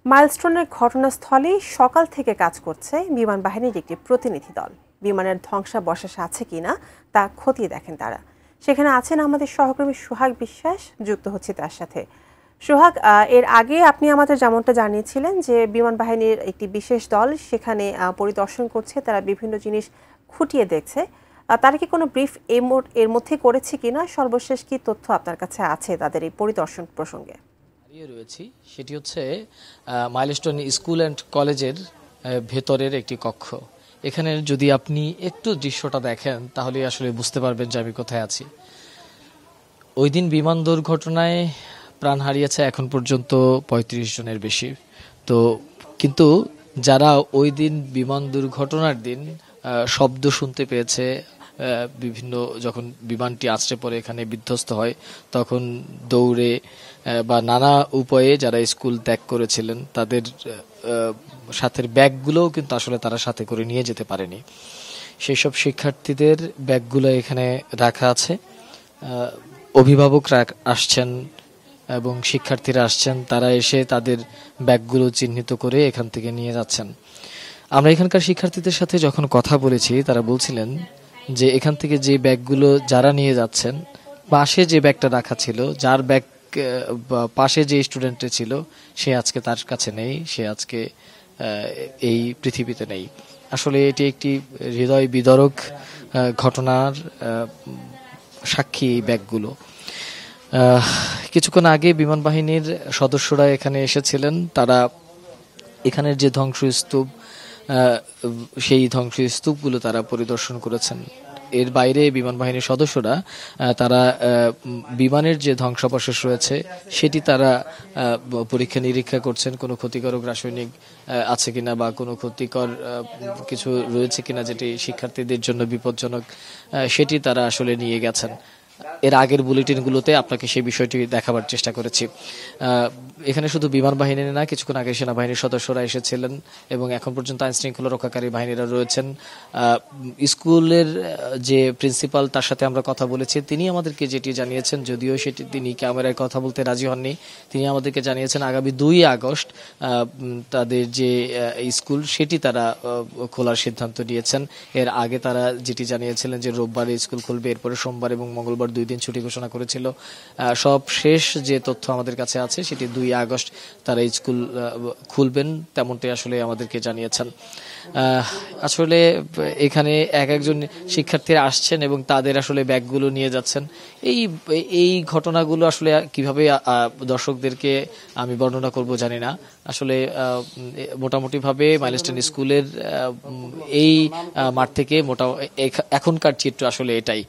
মাইলস্টোনের ঘটনাস্থলে সকাল থেকে কাজ করছে বিমান বাহিনীর একটি প্রতিনিধি দল। বিমানের ধ্বংসাবশেষ আছে কিনা তা খতিয়ে দেখেন তারা। সেখানে আছেন আমাদের সহকর্মী সোহাগ বিশ্বাস, যুক্ত হচ্ছে তার সাথে। সোহাগ, এর আগে আপনি আমাদের যেমনটা জানিয়েছিলেন যে বিমান বাহিনীর একটি বিশেষ দল সেখানে পরিদর্শন করছে, তারা বিভিন্ন জিনিস খুঁটিয়ে দেখছে। তারা কি কোনো ব্রিফ এর মধ্যে করেছে কিনা, সর্বশেষ কি তথ্য আপনার কাছে আছে তাদের এই পরিদর্শন প্রসঙ্গে? রয়েছি সেটি হচ্ছে মাইলস্টোন স্কুল অ্যান্ড কলেজের ভেতরের একটি কক্ষ। এখানে যদি আপনি একটু দৃশ্যটা দেখেন তাহলে আসলে বুঝতে পারবেন যে আমি কোথায় আছি। ওই দিন বিমান দুর্ঘটনায় প্রাণ হারিয়েছে এখন পর্যন্ত ৩৫ জনের বেশি। তো কিন্তু যারা ওই দিন বিমান দুর্ঘটনার দিন শব্দ শুনতে পেয়েছে, বিভিন্ন যখন বিমানটি আছড়ে পড়ে এখানে বিধ্বস্ত হয়, তখন দৌড়ে বা নানা উপায়ে যারা স্কুল ত্যাগ করেছিলেন তাদের সাথের ব্যাগগুলোও কিন্তু আসলে তারা সাথে করে নিয়ে যেতে পারেনি। সেই সব শিক্ষার্থীদের ব্যাগগুলো এখানে রাখা আছে। অভিভাবকরা আসছেন এবং শিক্ষার্থীরা আসছেন, তারা এসে তাদের ব্যাগগুলো চিহ্নিত করে এখান থেকে নিয়ে যাচ্ছেন। আমরা এখানকার শিক্ষার্থীদের সাথে যখন কথা বলেছি তারা বলছিলেন যে এখান থেকে যে ব্যাগগুলো যারা নিয়ে যাচ্ছেন, পাশে যে ব্যাগটা রাখা ছিল, যার ব্যাগ পাশে যে স্টুডেন্টে ছিল সে আজকে তার কাছে নেই, সে আজকে এই পৃথিবীতে নেই। আসলে এটি একটি হৃদয় বিদারক ঘটনার সাক্ষী এই ব্যাগগুলো। কিছুক্ষণ আগে বিমান বাহিনীর সদস্যরা এখানে এসেছিলেন, তারা এখানের যে ধ্বংসস্তূপ সেই ধ্বংসস্তূপগুলো তারা পরিদর্শন করেছেন। এর বাইরে বিমান বাহিনীর সদস্যরা তারা বিমানের যে ধ্বংসাবশেষ রয়েছে সেটি তারা পরীক্ষা নিরীক্ষা করছেন, কোনো ক্ষতিকারক রাসায়নিক আছে কিনা বা কোনো ক্ষতিকর কিছু রয়েছে কিনা যেটি শিক্ষার্থীদের জন্য বিপজ্জনক, সেটি তারা আসলে নিয়ে গেছেন। এর আগের বুলেটিনগুলোতে আপনাকে সেই বিষয়টি দেখাবার চেষ্টা করেছি। এখানে শুধু বিমান বাহিনী না, কিছুক্ষণ আগে সেনাবাহিনীর সদস্যরা এসেছিলেন এবং এখন পর্যন্ত আইন শৃঙ্খলা রক্ষাকারী বাহিনীরা রয়েছেন। স্কুলের যে প্রিন্সিপাল, তার সাথে আমরা কথা বলেছি, তিনি আমাদেরকে যেটি জানিয়েছেন, যদিও সেটি তিনি ক্যামেরায় কথা বলতে রাজি হননি, তিনি আমাদেরকে জানিয়েছেন আগামী 2 আগস্ট তাদের যে স্কুল সেটি তারা খোলার সিদ্ধান্ত নিয়েছেন। এর আগে তারা যেটি জানিয়েছিলেন যে রোববারে স্কুল খুলবে, এরপরে সোমবার এবং মঙ্গলবার 2 দিন ছুটি ঘোষণা করেছিল। সব শেষ যে তথ্য আমাদের কাছে আছে সেটি 2 আগস্ট তারা স্কুল খুলবেন, তেমনটাই আসলে আমাদেরকে জানিয়েছেন। আসলে এখানে একজন শিক্ষার্থীরা আসছেন এবং তাদের আসলে ব্যাগগুলো নিয়ে যাচ্ছেন। এই ঘটনাগুলো আসলে কিভাবে দর্শকদেরকে আমি বর্ণনা করব জানি না। আসলে মোটামুটিভাবে মাইলস্টোন স্কুলের এই মাঠ থেকে এখনকার চিত্র আসলে এটাই।